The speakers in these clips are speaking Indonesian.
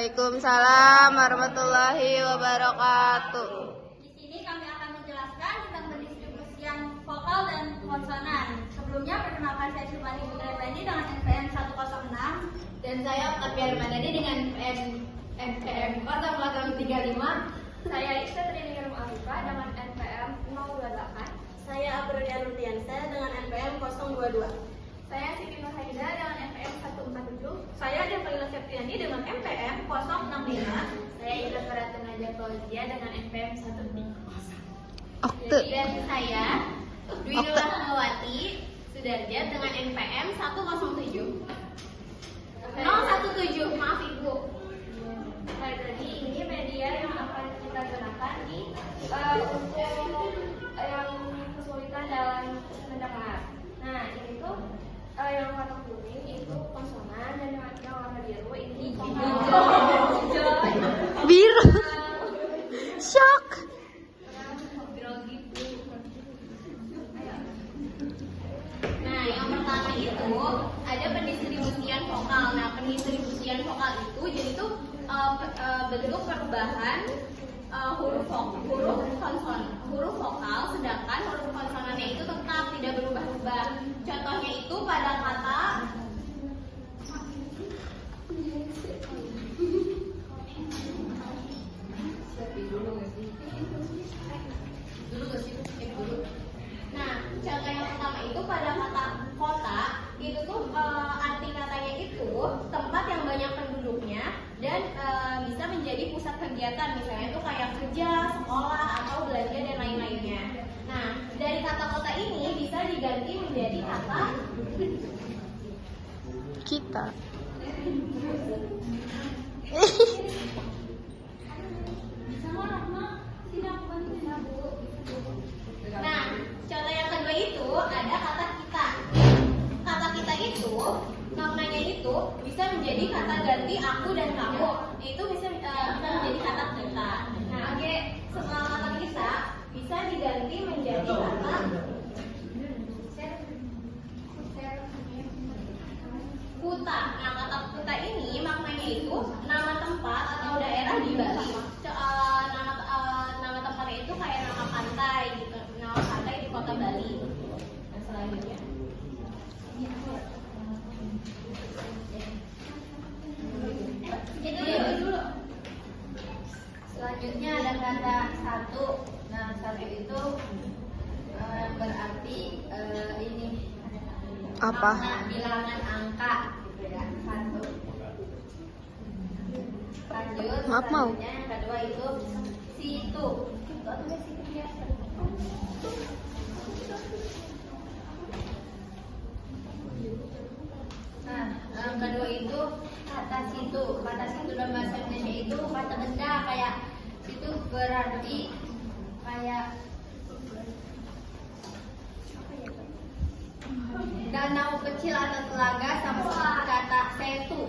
Waalaikumsalam warahmatullahi wabarakatuh. Di sini kami akan menjelaskan tentang pendistribusian vokal dan konsonan. Sebelumnya perkenalkan saya Subhani Putra Bandi dengan NPM 106 dan saya Octavia Ramadhani dengan NPM 0035. Saya Iksa Triningrum Alifa dengan NPM 028. Saya Aprilia Nurdiansyah dengan NPM 022. Saya Siti Nurhaida dengan NPM 147. Saya Devalina Septiani dengan NPM 065. Saya Ida Faratun Najah Fauzia dengan NPM 105. Okte. Dan saya Dwi Nur Rahmawati Sudarja dengan NPM 107. 017, maaf Ibu. Baik, tadi ini media yang akan kita gunakan untuk yang kesulitan dalam mendengar. Nah, ini tuh yang warna kuning itu konsonan dan yang warna biru ini Biru. Shock. Nah, yang pertama itu ada pendistribusian vokal. Nah, pendistribusian vokal itu jadi tuh bentuk perubahan huruf vokal, sedangkan huruf konsonannya itu tetap tidak berubah-ubah. Contohnya itu pada kata Nah, contoh yang pertama itu pada kata kota, itu tuh arti katanya itu tempat yang banyak penduduknya dan bisa menjadi pusat kegiatan, misalnya itu kayak kerja, sekolah, atau belanja dan lain-lainnya. Nah, dari kata kota ini bisa diganti menjadi kata Kita. Nah, contoh yang kedua itu ada kata kita. Kata kita itu maknanya itu bisa menjadi kata ganti aku dan kamu. Itu bisa menjadi kata kita. Nah, oke, setelah kata kita bisa diganti menjadi kata kuta. Nah, kata kuta ini maknanya itu nama tempat atau daerah di Bali. Nama tempatnya itu kayak nama pantai gitu. Nama pantai di kota Bali. Dan selanjutnya dulu. Selanjutnya ada kata satu. Nah, satu itu berarti ini Apa? makna bilangan angka gitu ya. Satu. Lanjut. Maaf, mau. Selanjutnya yang kedua itu situ. Nah, yang kedua itu kata situ. Kata situ dalam bahasa Indonesia itu kata benda, kayak situ berarti kayak danau kecil atau telaga, sama seperti kata setu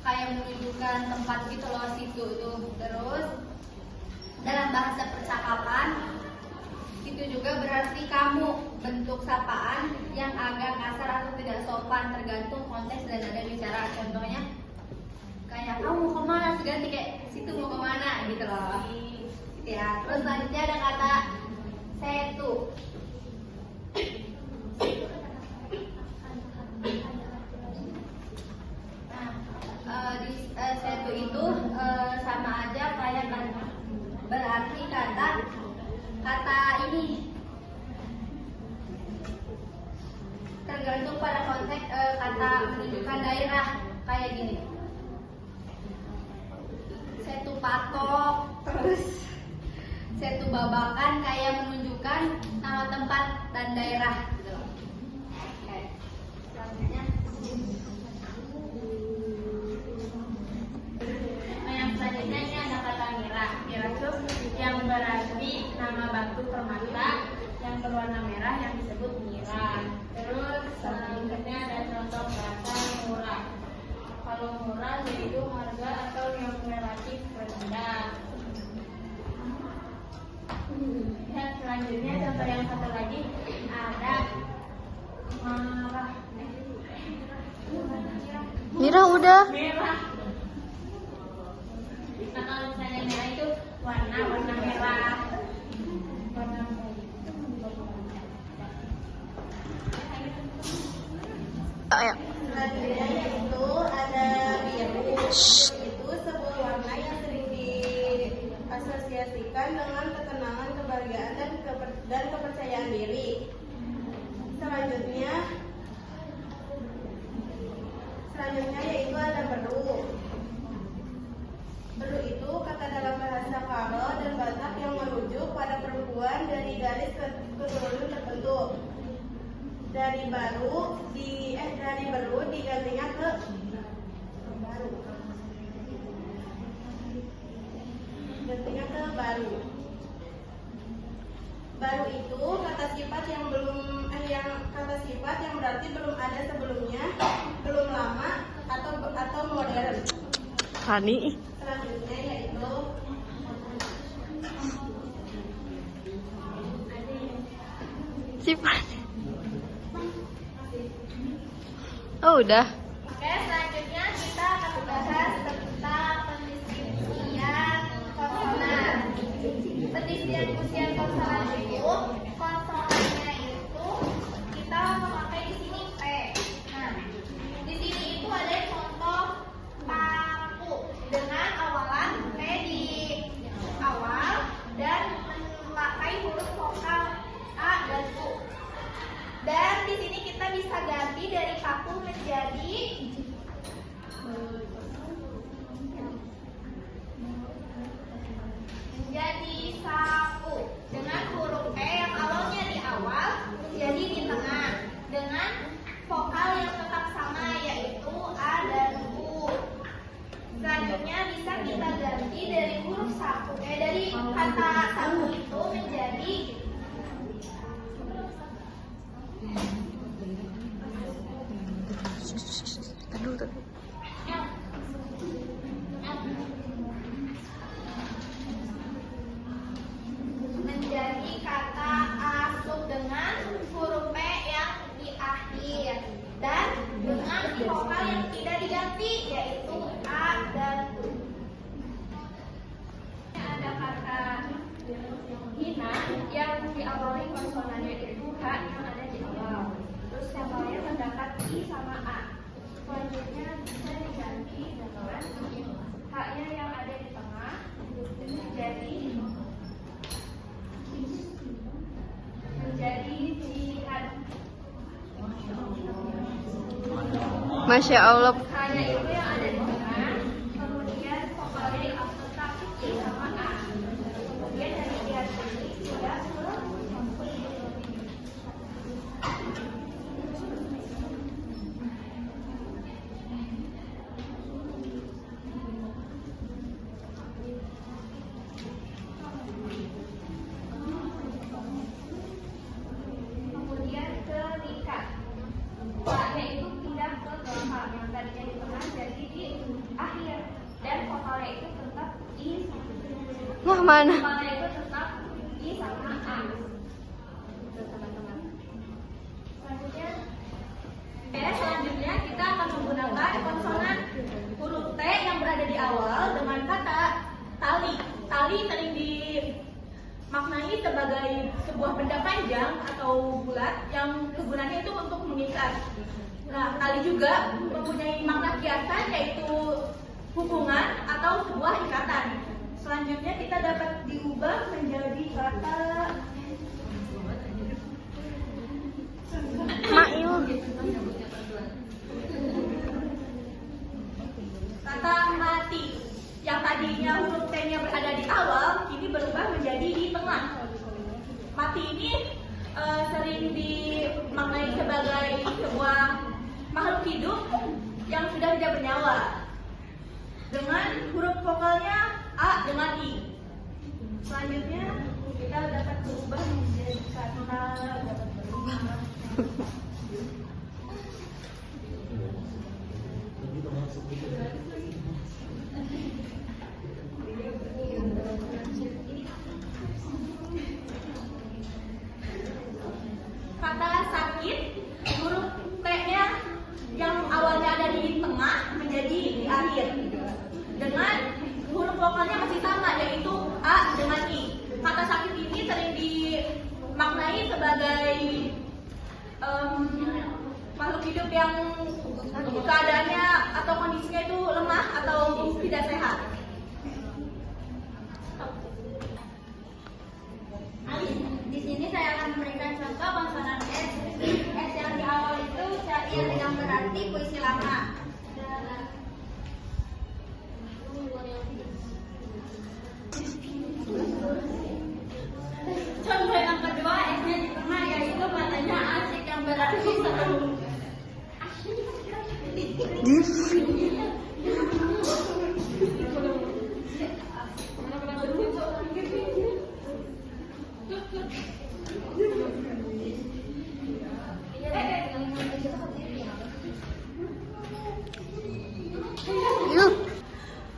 kayak menunjukkan tempat gitu loh, situ itu. Terus dalam bahasa percakapan itu juga berarti kamu, bentuk sapaan yang agak kasar atau tidak sopan tergantung konteks dan nada bicara. Contohnya kayak kamu mau kemana, seganti kayak situ mau kemana gitu loh ya. Terus selanjutnya ada kata setu. Nah, di setu itu sama aja kayak berarti kata ini, tergantung pada konteks kata menunjukkan daerah. Kayak gini, setu patok, terus setu babakan kayak menunjukkan nama tempat dan daerah gitu. Oke. Selanjutnya yang selanjutnya ini ada kata mira. Mira itu yang berarti nama batu permata yang berwarna merah yang disebut mira. Terus selanjutnya ada contoh kata murah. Kalau murah yaitu harga atau yang relatif rendah. Dan selanjutnya contoh yang satu lagi ada marah. Mira udah. Merah. Ayo. Selanjutnya yaitu ada biru. Itu sebuah warna yang sering diasosiasikan dengan ketenangan, kebahagiaan, dan kepercayaan diri. Selanjutnya yaitu ada beru. Beru itu kata dalam bahasa Karo dan Batak yang merujuk pada perempuan dari garis keturunan tertentu. Dari beru digantinya ke baru. Gantinya ke baru. Baru itu kata sifat yang berarti belum ada sebelumnya, belum lama atau modern. Hani. Selanjutnya yaitu Sifat. Oh, udah. Oke, selanjutnya kita akan membahas tentang pendiskusian konsonan. Pendiskusian konsonan itu, konsonannya itu kita memakai di sini P. Nah, di sini itu ada contoh paku dengan awalan P di awal dan memakai huruf vokal A dan U. Dan di sini kita bisa ganti dari paku menjadi saku dengan huruf E yang awalnya di awal menjadi di tengah dengan vokal yang tetap sama yaitu A dan U. Selanjutnya bisa kita ganti dari huruf saku dari kata saku itu menjadi menjadi kata asup dengan huruf P yang di akhir dan dengan vokal yang tidak diganti yaitu A dan U. Ada kata hina yang diawali konsonannya itu H yang ada di awal. Terus vokalnya terdapat I sama A. Selanjutnya bisa diganti dengan H-nya yang ada di tengah menjadi jihad. Masya Allah. Hanya itu yang ada di tengah. Kemudian vokalnya tetap I sama A. Kemudian dari jihad ini sudah Nah, mana? vokalnya itu tetap I sama A. Teman-teman. Selanjutnya kita akan menggunakan konsonan huruf T yang berada di awal dengan kata tali. Tali sering dimaknai sebagai sebuah benda panjang atau bulat yang kegunaannya itu untuk mengikat. Nah, tali juga mempunyai makna kiasan yaitu hubungan atau sebuah ikatan. Selanjutnya kita dapat diubah menjadi kata Mail. kata mati. Yang tadinya huruf T-nya berada di awal, kini berubah menjadi di tengah. Mati ini sering dimaknai sebagai sebuah makhluk hidup yang sudah tidak bernyawa. Dengan huruf vokalnya A dengan I. Selanjutnya kita dapat berubah menjadi kata kata sakit. Huruf T-nya yang awalnya ada di tengah menjadi di akhir. Dengan huruf vokalnya masih sama yaitu A dengan I. Kata sakit ini sering dimaknai sebagai makhluk hidup yang keadaannya atau kondisinya itu lemah atau tidak sehat. Di sini saya akan memberikan contoh konsonan S. S yang di awal itu syair yang berarti puisi lama. Contoh yang kedua S-nya di tengah yaitu matanya asik yang berarti seru.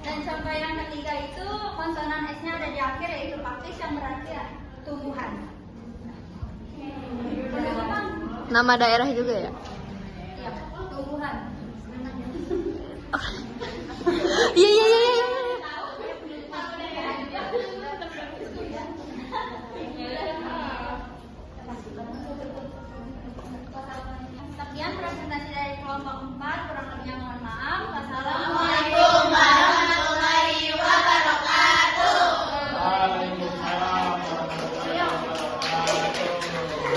Dan contoh yang ketiga itu konsonan S-nya ada di akhir yaitu pakis yang berarti tumbuhan. Nama daerah juga ya? Iya, tumbuhan. Iya iya iya.